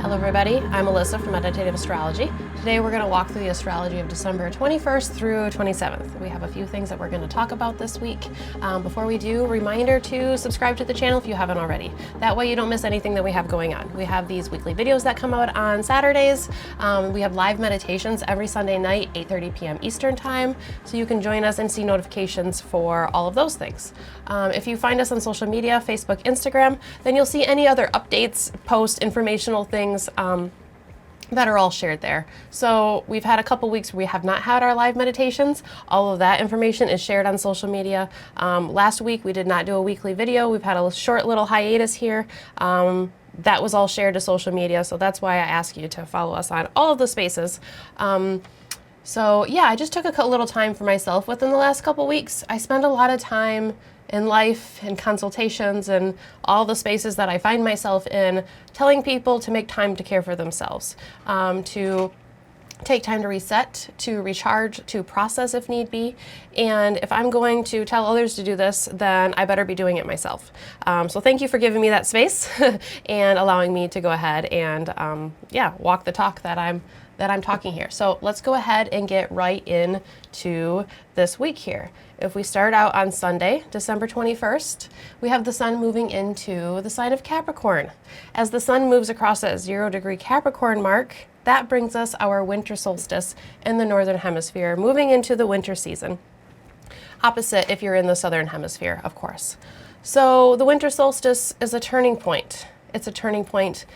Hello everybody, I'm Alyssa from Untitled Astrology. Today we're going to walk through the astrology of December 21st through 27th. We have a few things that we're going to talk about this week. Before we do, reminder to subscribe to the channel if you haven't already. That way you don't miss anything that we have going on. We have these weekly videos that come out on Saturdays. We have live meditations every Sunday night, 8:30 p.m. Eastern Time, so you can join us and see notifications for all of those things. If you find us on social media, Facebook, Instagram, then you'll see any other updates, posts, informational things that are all shared there. So we've had a couple weeks where we have not had our live meditations. All of that information is shared on social media. Last week we did not do a weekly video. We've had a short little hiatus here. That was all shared to social media, so that's why I ask you to follow us on all of the spaces. So yeah, I just took a little time for myself within the last couple weeks. I spend a lot of time in life, in consultations, and all the spaces that I find myself in, telling people to make time to care for themselves, to take time to reset, to recharge, to process if need be. And if I'm going to tell others to do this, then I better be doing it myself. So thank you for giving me that space and allowing me to go ahead and yeah, walk the talk that I'm talking here. So let's go ahead and get right into this week here. If we start out on Sunday, December 21st, we have the sun moving into the sign of Capricorn. As the sun moves across that 0-degree Capricorn mark, that brings us our winter solstice in the northern hemisphere, moving into the winter season. Opposite if you're in the southern hemisphere, of course. So the winter solstice is a turning point. It's a turning point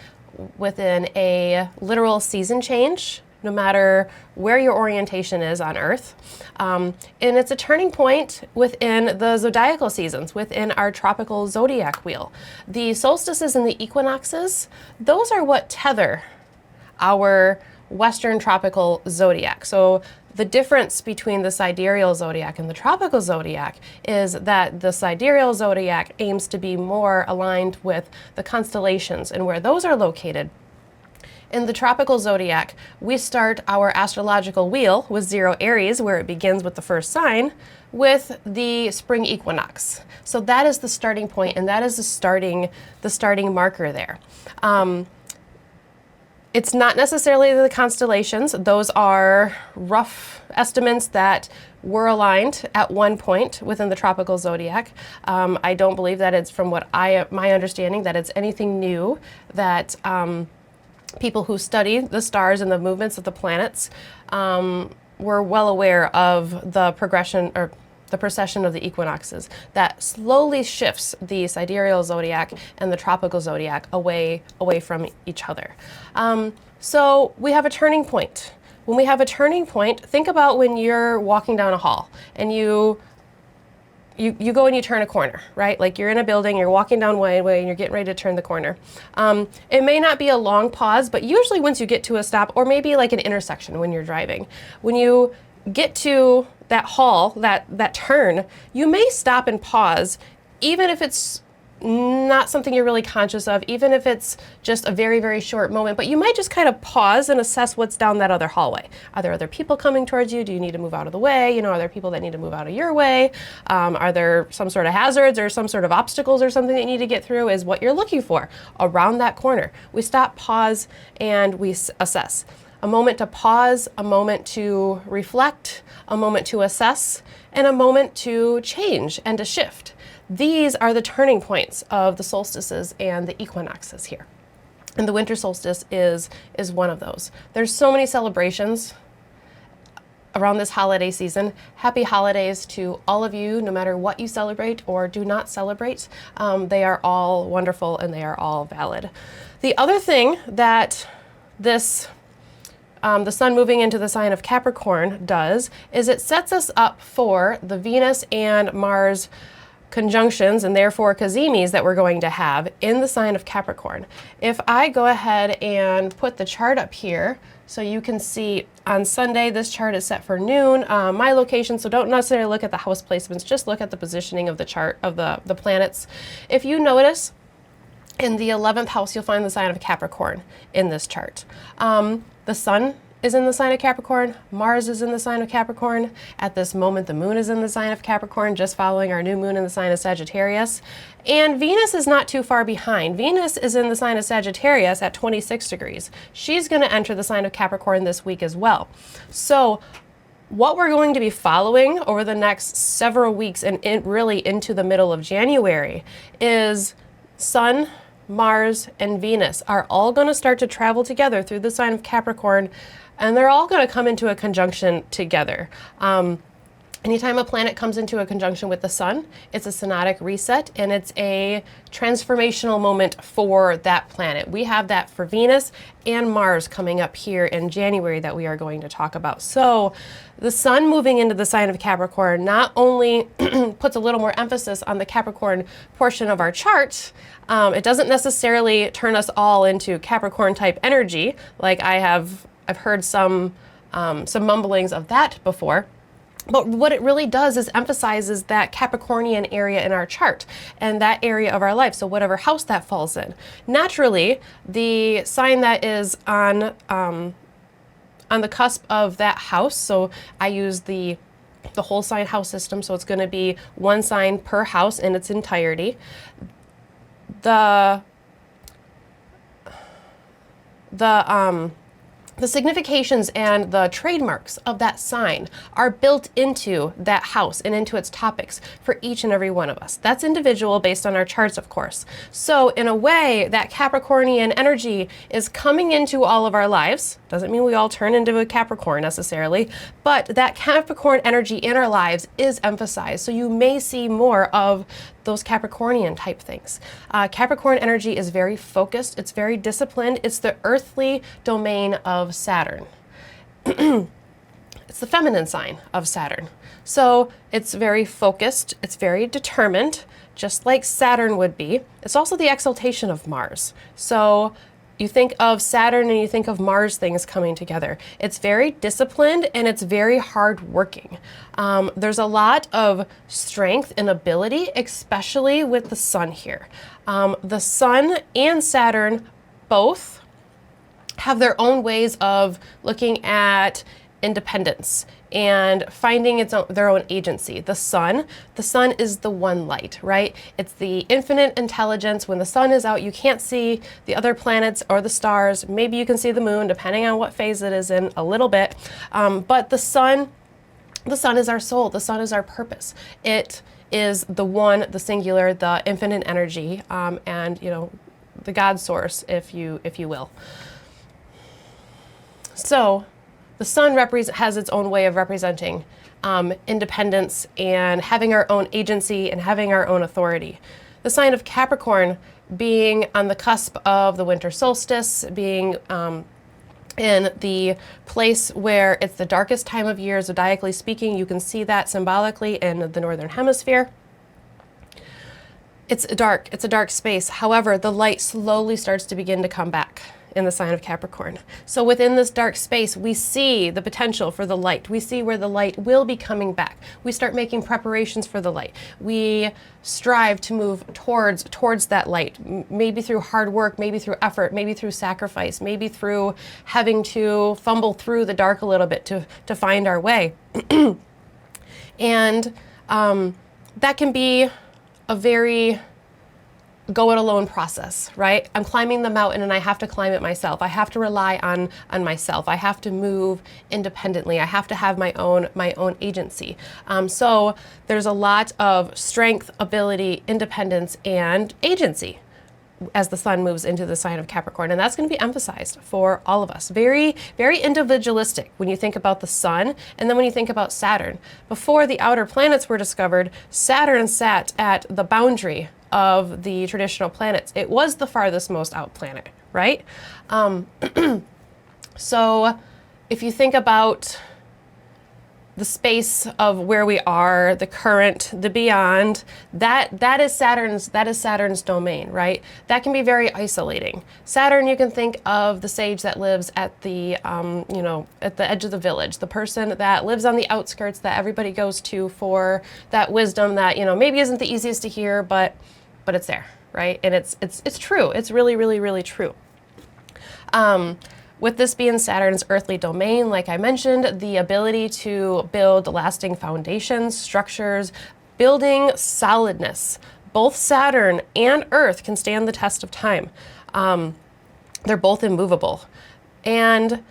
within a literal season change, no matter where your orientation is on Earth. And it's a turning point within the zodiacal seasons, within our tropical zodiac wheel. The solstices and the equinoxes, those are what tether our Western tropical zodiac. So the difference between the sidereal zodiac and the tropical zodiac is that the sidereal zodiac aims to be more aligned with the constellations and where those are located. In the tropical zodiac, we start our astrological wheel with 0 Aries, where it begins with the first sign, with the spring equinox. So that is the starting point, and that is the starting marker there. It's not necessarily the constellations. Those are rough estimates that were aligned at one point within the tropical zodiac. I don't believe that it's, from what my understanding, that it's anything new, that people who study the stars and the movements of the planets were well aware of the progression or the precession of the equinoxes that slowly shifts the sidereal zodiac and the tropical zodiac away from each other. So we have a turning point. When we have a turning point, think about when you're walking down a hall and you go and you turn a corner, right? Like you're in a building, you're walking down one way and you're getting ready to turn the corner. It may not be a long pause, but usually once you get to a stop, or maybe like an intersection when you're driving, when you get to that hall, that turn, you may stop and pause, even if it's not something you're really conscious of, even if it's just a very, very short moment, but you might just kind of pause and assess what's down that other hallway. Are there other people coming towards you? Do you need to move out of the way? You know, are there people that need to move out of your way? Are there some sort of hazards or some sort of obstacles or something that you need to get through? Is what you're looking for around that corner. We stop, pause, and we assess. A moment to pause, a moment to reflect, a moment to assess, and a moment to change and to shift. These are the turning points of the solstices and the equinoxes here. And the winter solstice is one of those. There's so many celebrations around this holiday season. Happy holidays to all of you, no matter what you celebrate or do not celebrate. They are all wonderful and they are all valid. The other thing that the sun moving into the sign of Capricorn does is it sets us up for the Venus and Mars conjunctions and therefore cazemis that we're going to have in the sign of Capricorn. If I go ahead and put the chart up here so you can see on Sunday, this chart is set for noon, my location, so don't necessarily look at the house placements, just look at the positioning of the chart of the planets. If you notice, in the 11th house, you'll find the sign of Capricorn in this chart. The sun is in the sign of Capricorn. Mars is in the sign of Capricorn. At this moment, the moon is in the sign of Capricorn, just following our new moon in the sign of Sagittarius. And Venus is not too far behind. Venus is in the sign of Sagittarius at 26 degrees. She's going to enter the sign of Capricorn this week as well. So what we're going to be following over the next several weeks and really into the middle of January is Sun, Mars, and Venus are all going to start to travel together through the sign of Capricorn, and they're all going to come into a conjunction together. Anytime a planet comes into a conjunction with the sun, it's a synodic reset, and it's a transformational moment for that planet. We have that for Venus and Mars coming up here in January that we are going to talk about. So the sun moving into the sign of Capricorn not only puts a little more emphasis on the Capricorn portion of our chart, it doesn't necessarily turn us all into Capricorn type energy, like I've heard some mumblings of that before. But what it really does is emphasizes that Capricornian area in our chart and that area of our life, so whatever house that falls in. Naturally, the sign that is on the cusp of that house, so I use the whole sign house system, so it's going to be one sign per house in its entirety. The significations and the trademarks of that sign are built into that house and into its topics for each and every one of us. That's individual based on our charts, of course. So in a way, that Capricornian energy is coming into all of our lives. Doesn't mean we all turn into a Capricorn necessarily, but that Capricorn energy in our lives is emphasized. So you may see more of those Capricornian type things. Capricorn energy is very focused. It's very disciplined. It's the earthly domain of Saturn. It's the feminine sign of Saturn. So it's very focused. It's very determined, just like Saturn would be. It's also the exaltation of Mars. So you think of Saturn and you think of Mars things coming together. It's very disciplined and it's very hardworking. There's a lot of strength and ability, especially with the sun here. The sun and Saturn both have their own ways of looking at independence and finding their own agency. The sun is the one light, right? It's the infinite intelligence. When the sun is out, you can't see the other planets or the stars. Maybe you can see the moon, depending on what phase it is in a little bit. But the sun is our soul. The sun is our purpose. It is the one, the singular, the infinite energy, and the God source, if you will. So the sun has its own way of representing independence and having our own agency and having our own authority. The sign of Capricorn being on the cusp of the winter solstice, being in the place where it's the darkest time of year, zodiacally speaking. You can see that symbolically in the northern hemisphere. It's a dark space. However, the light slowly starts to begin to come back in the sign of Capricorn. So within this dark space, we see the potential for the light. We see where the light will be coming back. We start making preparations for the light. We strive to move towards that light, maybe through hard work, maybe through effort, maybe through sacrifice, maybe through having to fumble through the dark a little bit to find our way. And that can be a very go it alone process, right? I'm climbing the mountain and I have to climb it myself. I have to rely on myself. I have to move independently. I have to have my own agency. So there's a lot of strength, ability, independence, and agency as the sun moves into the sign of Capricorn. And that's going to be emphasized for all of us. Very, very individualistic when you think about the sun and then when you think about Saturn. Before the outer planets were discovered, Saturn sat at the boundary of the traditional planets. It was the farthest most out planet, right? So if you think about the space of where we are, the current, the beyond, that is Saturn's domain, right? That can be very isolating. Saturn, you can think of the sage that lives at the at the edge of the village, the person that lives on the outskirts that everybody goes to for that wisdom that maybe isn't the easiest to hear, but it's there, right? And it's true. It's really, really, really true. With this being Saturn's earthly domain, like I mentioned, the ability to build lasting foundations, structures, building solidness. Both Saturn and Earth can stand the test of time. They're both immovable. And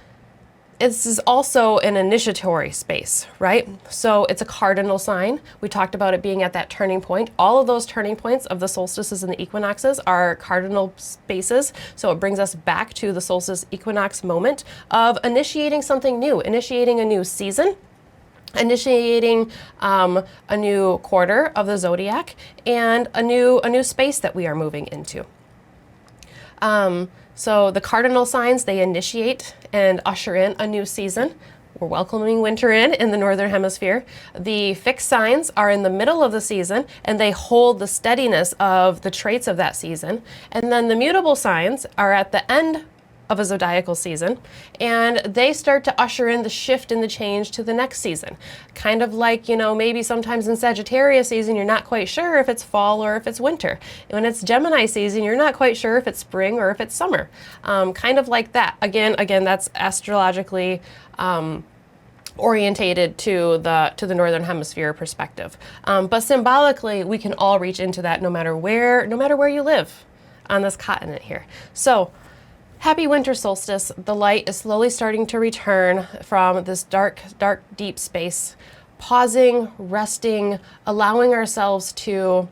this is also an initiatory space, right? So it's a cardinal sign. We talked about it being at that turning point. All of those turning points of the solstices and the equinoxes are cardinal spaces. So it brings us back to the solstice equinox moment of initiating something new, initiating a new season, initiating a new quarter of the zodiac, and a new space that we are moving into. So the cardinal signs, they initiate and usher in a new season. We're welcoming winter in the northern hemisphere. The fixed signs are in the middle of the season, and they hold the steadiness of the traits of that season. And then the mutable signs are at the end of a zodiacal season, and they start to usher in the shift and the change to the next season. Kind of like, you know, maybe sometimes in Sagittarius season, you're not quite sure if it's fall or if it's winter. When it's Gemini season, you're not quite sure if it's spring or if it's summer. Kind of like that. Again, that's astrologically orientated to the northern hemisphere perspective. But symbolically, we can all reach into that no matter where you live on this continent here. So happy winter solstice. The light is slowly starting to return from this dark, deep space. Pausing, resting, allowing ourselves to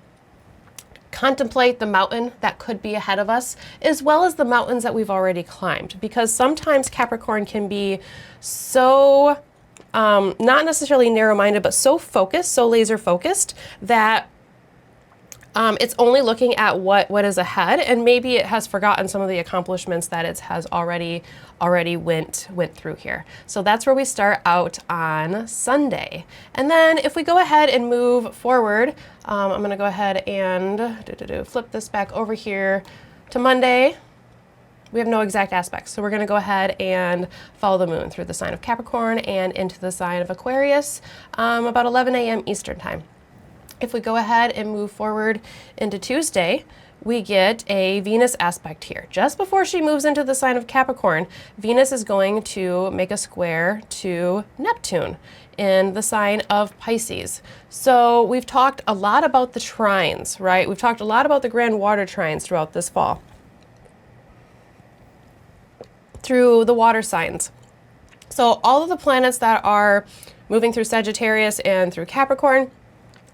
contemplate the mountain that could be ahead of us, as well as the mountains that we've already climbed. Because sometimes Capricorn can be so, not necessarily narrow-minded, but so focused, so laser focused, that it's only looking at what is ahead, and maybe it has forgotten some of the accomplishments that it has already went through here. So that's where we start out on Sunday. And then if we go ahead and move forward, I'm going to go ahead and flip this back over here to Monday. We have no exact aspects, so we're going to go ahead and follow the moon through the sign of Capricorn and into the sign of Aquarius about 11 a.m. Eastern time. If we go ahead and move forward into Tuesday, we get a Venus aspect here. Just before she moves into the sign of Capricorn, Venus is going to make a square to Neptune in the sign of Pisces. So we've talked a lot about the trines, right? We've talked a lot about the grand water trines throughout this fall, through the water signs. So all of the planets that are moving through Sagittarius and through Capricorn,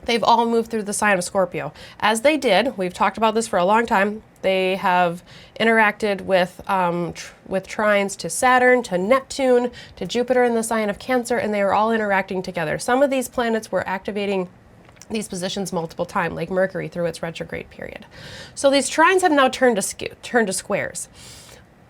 they've all moved through the sign of Scorpio. As they did, we've talked about this for a long time, they have interacted with trines to Saturn, to Neptune, to Jupiter in the sign of Cancer, and they are all interacting together. Some of these planets were activating these positions multiple times, like Mercury through its retrograde period. So these trines have now turned to squares.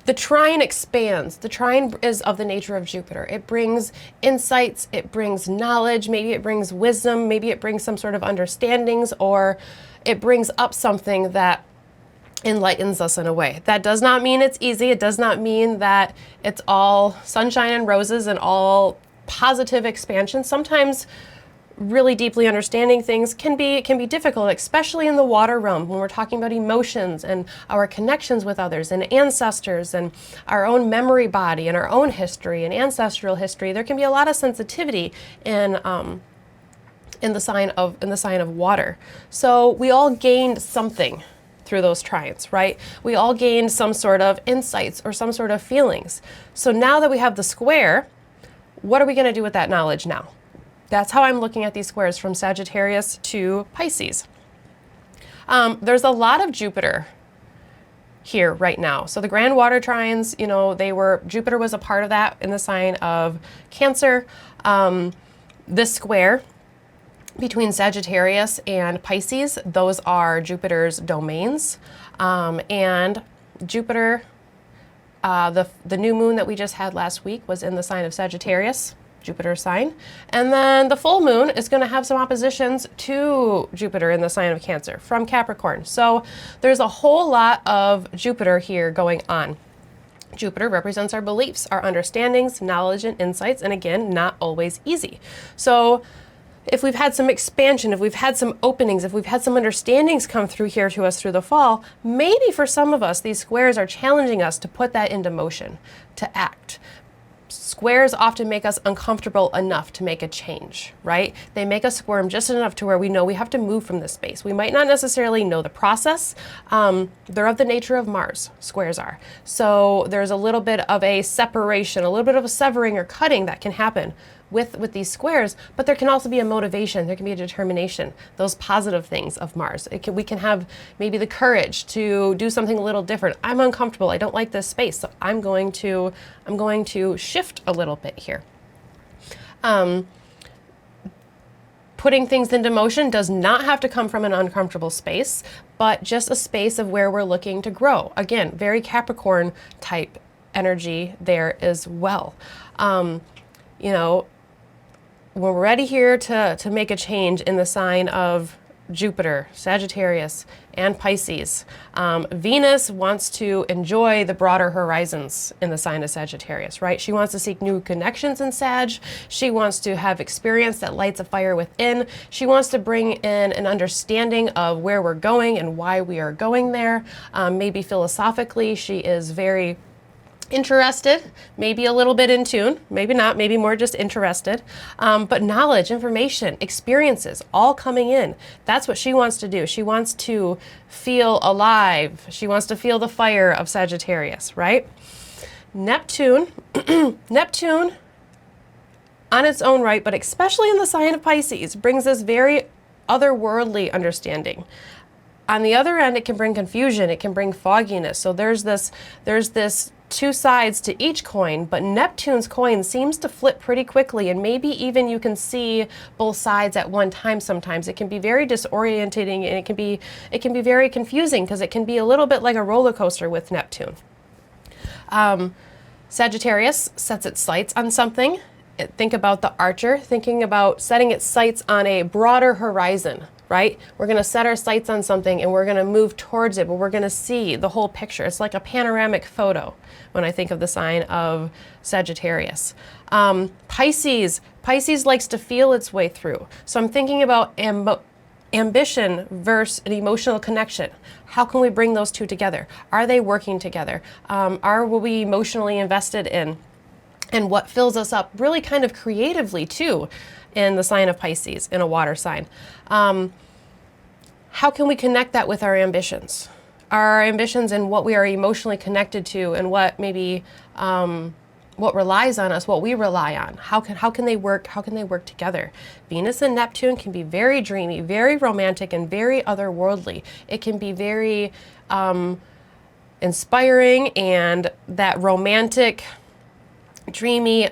The trine expands. The trine is of the nature of Jupiter. It brings insights, it brings knowledge, maybe it brings wisdom, maybe it brings some sort of understandings, or it brings up something that enlightens us in a way. That does not mean it's easy. It does not mean that it's all sunshine and roses and all positive expansion. Sometimes really deeply understanding things can be difficult, especially in the water realm when we're talking about emotions and our connections with others and ancestors and our own memory body and our own history and ancestral history. There can be a lot of sensitivity in the sign of water. So we all gained something through those trines, right? We all gained some sort of insights or some sort of feelings. So now that we have the square, what are we going to do with that knowledge now? That's how I'm looking at these squares from Sagittarius to Pisces. There's a lot of Jupiter here right now. So the grand water trines, you know, Jupiter was a part of that in the sign of Cancer. This square between Sagittarius and Pisces, those are Jupiter's domains. And Jupiter, the new moon that we just had last week was in the sign of Sagittarius, Jupiter sign. And then the full moon is going to have some oppositions to Jupiter in the sign of Cancer from Capricorn. So there's a whole lot of Jupiter here going on. Jupiter represents our beliefs, our understandings, knowledge, and insights, and again, not always easy. So if we've had some expansion, if we've had some openings, if we've had some understandings come through here to us through the fall, maybe for some of us, these squares are challenging us to put that into motion, to act. Squares often make us uncomfortable enough to make a change, right? They make us squirm just enough to where we know we have to move from this space. We might not necessarily know the process. They're of the nature of Mars, squares are. So there's a little bit of a separation, a little bit of a severing or cutting that can happen with these squares, but there can also be a motivation, there can be a determination, those positive things of Mars. We can have maybe the courage to do something a little different. I'm uncomfortable, I don't like this space, so I'm going to shift a little bit here. Putting things into motion does not have to come from an uncomfortable space, but just a space of where we're looking to grow. Again, very Capricorn type energy there as well. You know, we're ready here to make a change in the sign of Jupiter, Sagittarius, and Pisces. Venus wants to enjoy the broader horizons in the sign of Sagittarius, right? She wants to seek new connections in Sag. She wants to have experience that lights a fire within. She wants to bring in an understanding of where we're going and why we are going there. Maybe philosophically, she is very interested, maybe a little bit in tune, maybe not, maybe more just interested, but knowledge, information, experiences, all coming in. That's what she wants to do. She wants to feel alive. She wants to feel the fire of Sagittarius, right? Neptune, Neptune on its own right, but especially in the sign of Pisces, brings this very otherworldly understanding. On the other end, it can bring confusion, it can bring fogginess. So there's this two sides to each coin, but Neptune's coin seems to flip pretty quickly, and maybe even you can see both sides at one time sometimes. It can be very disorientating, and it can be very confusing because it can be a little bit like a roller coaster with Neptune. Sagittarius sets its sights on something. Think about the archer, thinking about setting its sights on a broader horizon, right? We're going to set our sights on something and we're going to move towards it, but we're going to see the whole picture. It's like a panoramic photo when I think of the sign of Sagittarius. Pisces likes to feel its way through. So I'm thinking about ambition versus an emotional connection. How can we bring those two together? Are they working together? Are we emotionally invested in? And what fills us up really kind of creatively too in the sign of Pisces, in a water sign. How can we connect that with our ambitions? Our ambitions and what we are emotionally connected to, and what maybe what relies on us, what we rely on. How can they work? How can they work together? Venus and Neptune can be very dreamy, very romantic, and very otherworldly. It can be very inspiring, and that romantic, dreamy,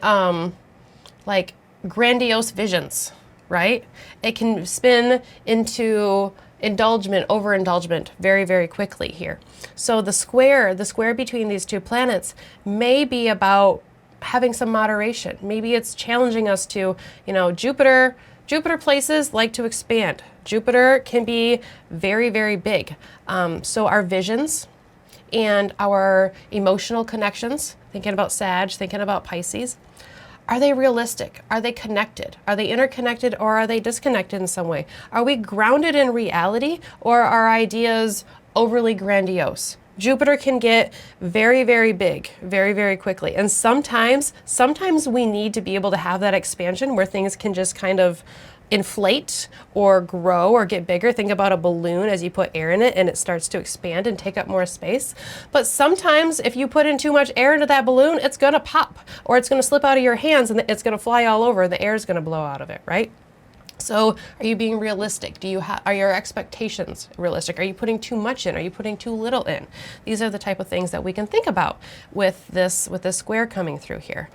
like grandiose visions, right? It can spin into indulgent, overindulgent very, very quickly here. So the square between these two planets may be about having some moderation. Maybe it's challenging us to, Jupiter places like to expand. Jupiter can be very, very big. So our visions and our emotional connections, thinking about Sag, thinking about Pisces, are they realistic? Are they connected? Are they interconnected, or are they disconnected in some way? Are we grounded in reality, or are ideas overly grandiose? Jupiter can get very, very big, very, very quickly. And sometimes we need to be able to have that expansion where things can just kind of inflate or grow or get bigger. Think about a balloon as you put air in it and it starts to expand and take up more space. But sometimes if you put in too much air into that balloon, it's going to pop, or it's going to slip out of your hands and it's going to fly all over and the air is going to blow out of it, right? So are you being realistic? Are your expectations realistic? Are you putting too much in? Are you putting too little in? These are the type of things that we can think about with this square coming through here.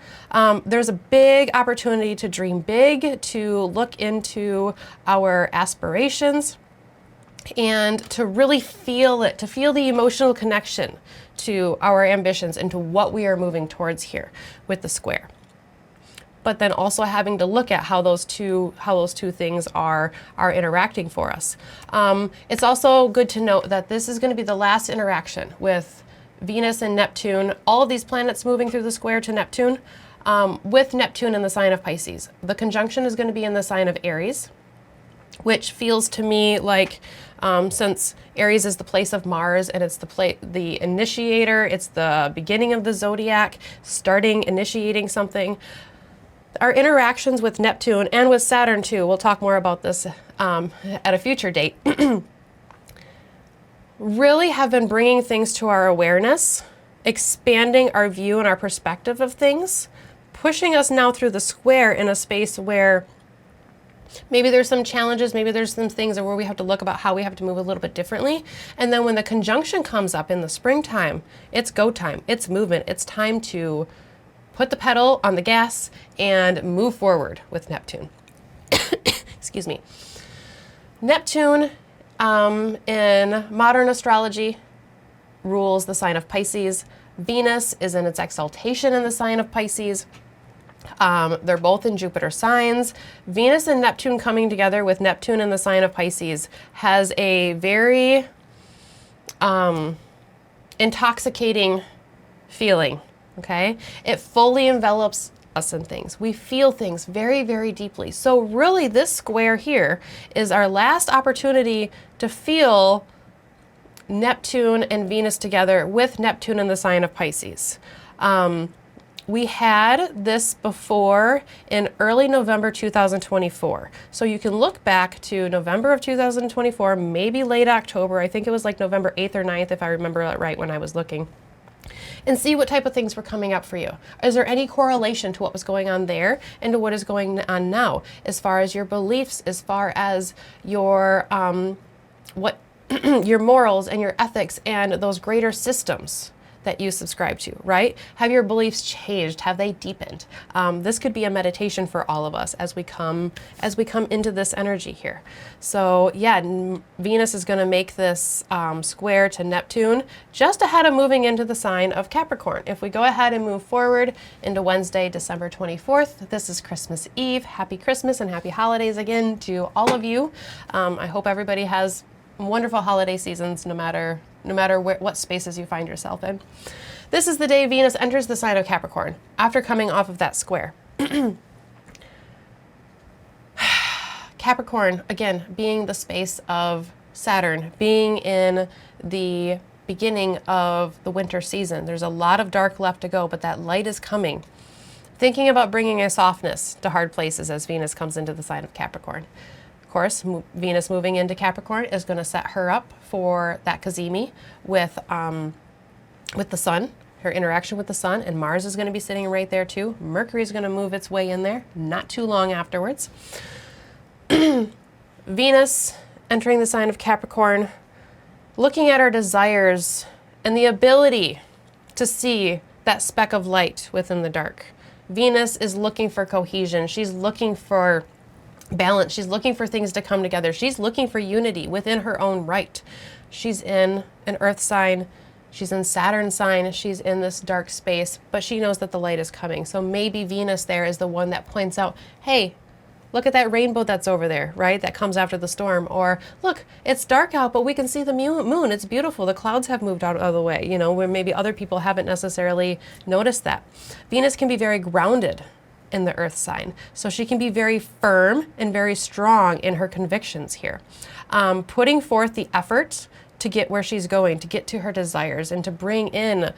There's a big opportunity to dream big, to look into our aspirations, and to really feel it, to feel the emotional connection to our ambitions and to what we are moving towards here with the square. But then also having to look at how those two things are interacting for us. It's also good to note that this is going to be the last interaction with Venus and Neptune. All of these planets moving through the square to Neptune with Neptune in the sign of Pisces. The conjunction is going to be in the sign of Aries, which feels to me like, since Aries is the place of Mars and it's the initiator, it's the beginning of the zodiac, initiating something. Our interactions with Neptune and with Saturn too, we'll talk more about this at a future date, really have been bringing things to our awareness, expanding our view and our perspective of things, pushing us now through the square in a space where maybe there's some challenges, maybe there's some things where we have to look about how we have to move a little bit differently. And then when the conjunction comes up in the springtime, it's go time, it's movement, it's time to put the pedal on the gas and move forward with Neptune. Excuse me. Neptune in modern astrology rules the sign of Pisces. Venus is in its exaltation in the sign of Pisces. They're both in Jupiter signs. Venus and Neptune coming together with Neptune in the sign of Pisces has a very intoxicating feeling, okay? It fully envelops us in things. We feel things very, very deeply. So really this square here is our last opportunity to feel Neptune and Venus together with Neptune in the sign of Pisces. We had this before in early November 2024. So you can look back to November of 2024, maybe late October. I think it was like November 8th or 9th, if I remember that right when I was looking. And see what type of things were coming up for you. Is there any correlation to what was going on there and to what is going on now, as far as your beliefs, as far as your your morals and your ethics and those greater systems that you subscribe to, right? Have your beliefs changed? Have they deepened? This could be a meditation for all of us as we come into this energy here. So yeah, Venus is going to make this square to Neptune just ahead of moving into the sign of Capricorn. If we go ahead and move forward into Wednesday, December 24th, this is Christmas Eve. Happy Christmas and happy holidays again to all of you. I hope everybody has wonderful holiday seasons, no matter what spaces you find yourself in. This is the day Venus enters the sign of Capricorn after coming off of that square. Capricorn, again, being the space of Saturn, being in the beginning of the winter season. There's a lot of dark left to go, but that light is coming. Thinking about bringing a softness to hard places as Venus comes into the sign of Capricorn. Of course, Venus moving into Capricorn is going to set her up for that Kazemi with the sun, her interaction with the sun, and Mars is going to be sitting right there too. Mercury is going to move its way in there not too long afterwards. Venus entering the sign of Capricorn, looking at our desires and the ability to see that speck of light within the dark. Venus is looking for cohesion. She's looking for balance. She's looking for things to come together. She's looking for unity within her own right. She's in an earth sign. She's in Saturn sign. She's in this dark space, but she knows that the light is coming. So maybe Venus there is the one that points out, hey, look at that rainbow that's over there, right? That comes after the storm. Or look, it's dark out, but we can see the moon. It's beautiful. The clouds have moved out of the way, where maybe other people haven't necessarily noticed that. Venus can be very grounded in the earth sign. So she can be very firm and very strong in her convictions here. Putting forth the effort to get where she's going, to get to her desires, and to bring in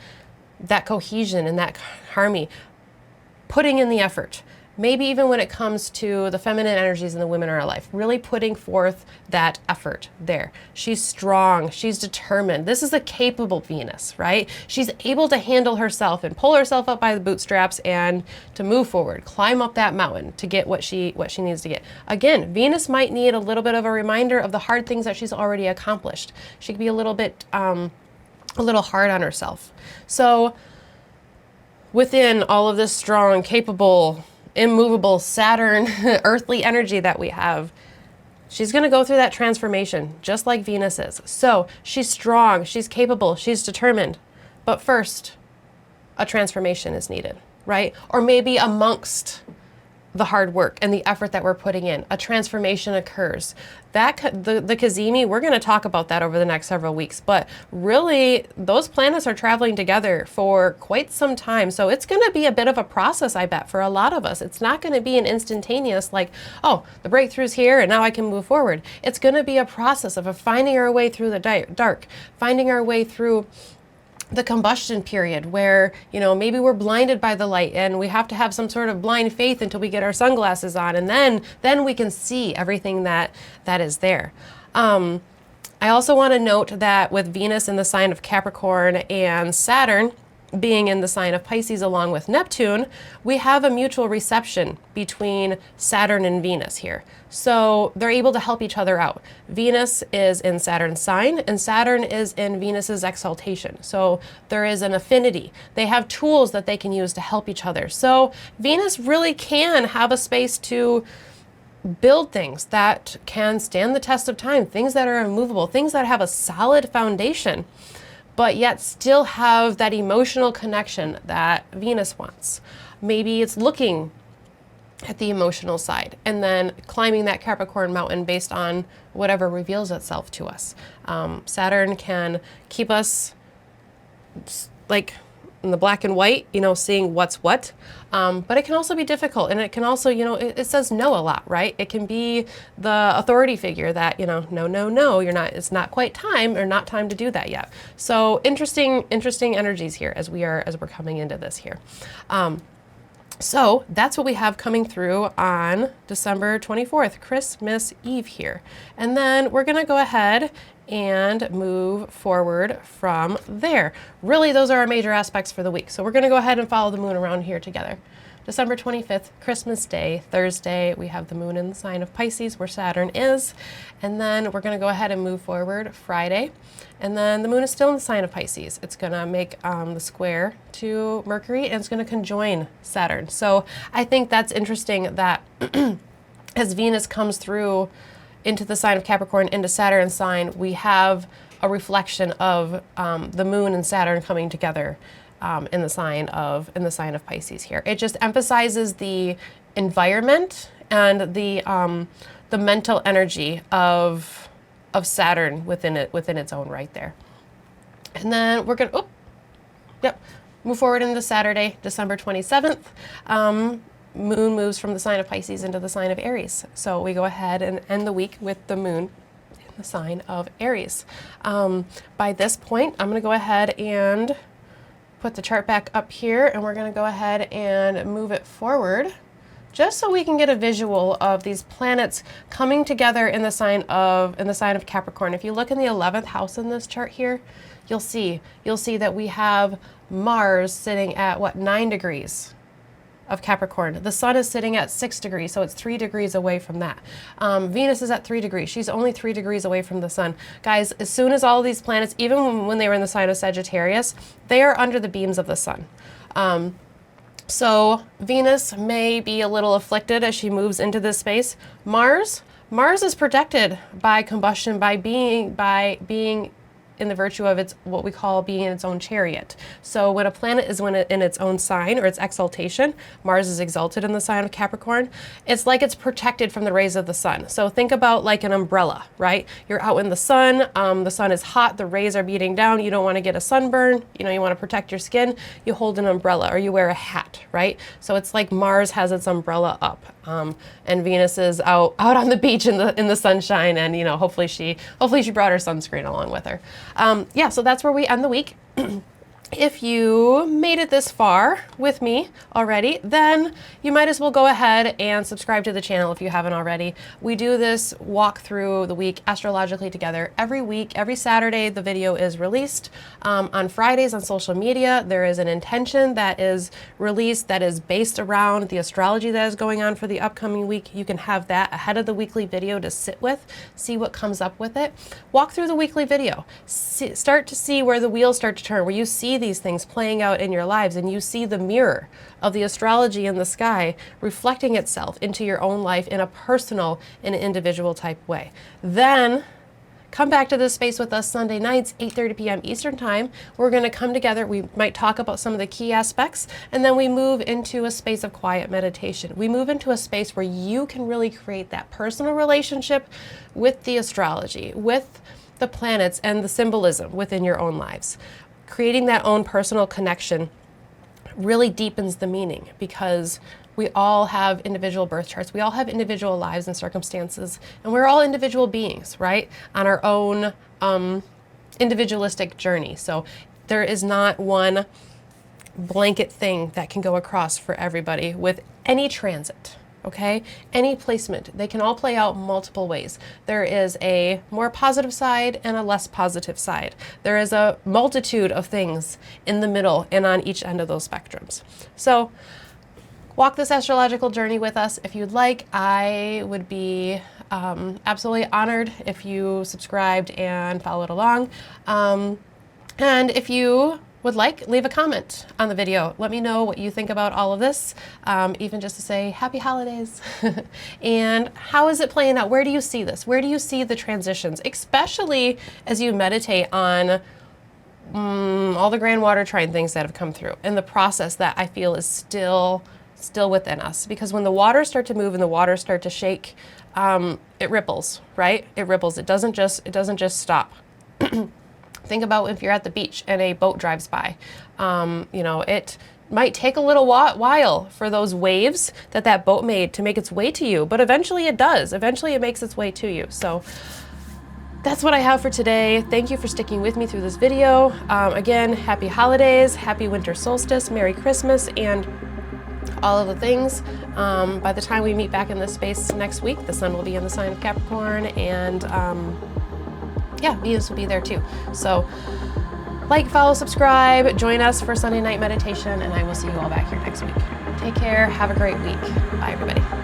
that cohesion and that harmony. Putting in the effort. Maybe even when it comes to the feminine energies in the women in our life, really putting forth that effort there. She's strong, she's determined. This is a capable Venus, right? She's able to handle herself and pull herself up by the bootstraps and to move forward, climb up that mountain to get what she needs to get. Again, Venus might need a little bit of a reminder of the hard things that she's already accomplished. She could be a little hard on herself. So within all of this strong, capable, immovable Saturn earthly energy that we have, she's going to go through that transformation just like Venus is. So she's strong, she's capable, she's determined. But first, a transformation is needed, right? Or maybe amongst the hard work and the effort that we're putting in. A transformation occurs. The Cazimi, we're going to talk about that over the next several weeks, but really those planets are traveling together for quite some time. So it's going to be a bit of a process, I bet, for a lot of us. It's not going to be an instantaneous like, oh, the breakthrough's here and now I can move forward. It's going to be a process of finding our way through the dark, finding our way through the combustion period where, you know, maybe we're blinded by the light and we have to have some sort of blind faith until we get our sunglasses on, and then we can see everything that is there. I also want to note that with Venus in the sign of Capricorn and Saturn being in the sign of Pisces along with Neptune, we have a mutual reception between Saturn and Venus here. So they're able to help each other out. Venus is in Saturn's sign and Saturn is in Venus's exaltation. So there is an affinity. They have tools that they can use to help each other. So Venus really can have a space to build things that can stand the test of time, things that are immovable, things that have a solid foundation, but yet still have that emotional connection that Venus wants. Maybe it's looking at the emotional side and then climbing that Capricorn mountain based on whatever reveals itself to us. Saturn can keep us like in the black and white, you know, seeing what's what. But it can also be difficult, and it can also, you know, it says no a lot, right? It can be the authority figure that, you know, no, you're not, it's not quite time, or not time to do that yet. So interesting energies here as we're coming into this here. So that's what we have coming through on December 24th, Christmas Eve here. And then we're gonna go ahead and move forward from there. Really, those are our major aspects for the week. So we're gonna go ahead and follow the moon around here together. December 25th, Christmas Day, Thursday, we have the moon in the sign of Pisces where Saturn is. And then we're gonna go ahead and move forward Friday. And then the moon is still in the sign of Pisces. It's gonna make the square to Mercury and it's gonna conjoin Saturn. So I think that's interesting that as Venus comes through into the sign of Capricorn, into Saturn's sign, we have a reflection of the moon and Saturn coming together in the sign of Pisces here. It just emphasizes the environment and the mental energy of Saturn within its own right there. And then we're gonna move forward into Saturday, December 27th. Moon moves from the sign of Pisces into the sign of Aries. So we go ahead and end the week with the moon in the sign of Aries. By this point, I'm gonna go ahead and put the chart back up here, and we're gonna go ahead and move it forward just so we can get a visual of these planets coming together in the sign of Capricorn. If you look in the 11th house in this chart here, you'll see that we have Mars sitting at 9 degrees of Capricorn. The sun is sitting at 6 degrees, so it's 3 degrees away from that. Venus is at 3 degrees. She's only 3 degrees away from the sun. Guys, as soon as all these planets, even when they were in the sign of Sagittarius, they are under the beams of the sun. So Venus may be a little afflicted as she moves into this space. Mars is protected by combustion, by being in the virtue of its what we call being in its own chariot. So when a planet is in its own sign or its exaltation, Mars is exalted in the sign of Capricorn, it's like it's protected from the rays of the sun. So think about like an umbrella, right? You're out in the sun is hot, the rays are beating down, you don't want to get a sunburn, you know, you want to protect your skin, you hold an umbrella or you wear a hat, right? So it's like Mars has its umbrella up, and Venus is out on the beach in the sunshine, and you know, hopefully she brought her sunscreen along with her. So that's where we end the week. If you made it this far with me already, then you might as well go ahead and subscribe to the channel if you haven't already. We do this walk through the week astrologically together every week. Every Saturday, the video is released. On Fridays on social media, there is an intention that is released that is based around the astrology that is going on for the upcoming week. You can have that ahead of the weekly video to sit with, see what comes up with it. Walk through the weekly video. Start to see where the wheels start to turn, where you see these things playing out in your lives and you see the mirror of the astrology in the sky reflecting itself into your own life in a personal and individual type way. Then come back to this space with us Sunday nights, 8:30 p.m. Eastern Time. We're going to come together. We might talk about some of the key aspects, and then we move into a space of quiet meditation. We move into a space where you can really create that personal relationship with the astrology, with the planets and the symbolism within your own lives. Creating that own personal connection really deepens the meaning, because we all have individual birth charts. We all have individual lives and circumstances, and we're all individual beings, right? On our own individualistic journey. So there is not one blanket thing that can go across for everybody with any transit, okay? Any placement. They can all play out multiple ways. There is a more positive side and a less positive side. There is a multitude of things in the middle and on each end of those spectrums. So walk this astrological journey with us if you'd like. I would be absolutely honored if you subscribed and followed along. And if you would like, leave a comment on the video. Let me know what you think about all of this, even just to say happy holidays. And how is it playing out? Where do you see this? Where do you see the transitions, especially as you meditate on all the grand water trine things that have come through and the process that I feel is still within us? Because when the waters start to move and the waters start to shake, it ripples, right? It ripples. It doesn't just stop. Think about if you're at the beach and a boat drives by. You know, it might take a little while for those waves that boat made to make its way to you, but eventually it does. Eventually it makes its way to you. So that's what I have for today. Thank you for sticking with me through this video. Again, happy holidays, happy winter solstice, Merry Christmas, and all of the things. By the time we meet back in this space next week, the sun will be in the sign of Capricorn, and yeah, Venus will be there too. So like, follow, subscribe, join us for Sunday night meditation, and I will see you all back here next week. Take care. Have a great week. Bye, everybody.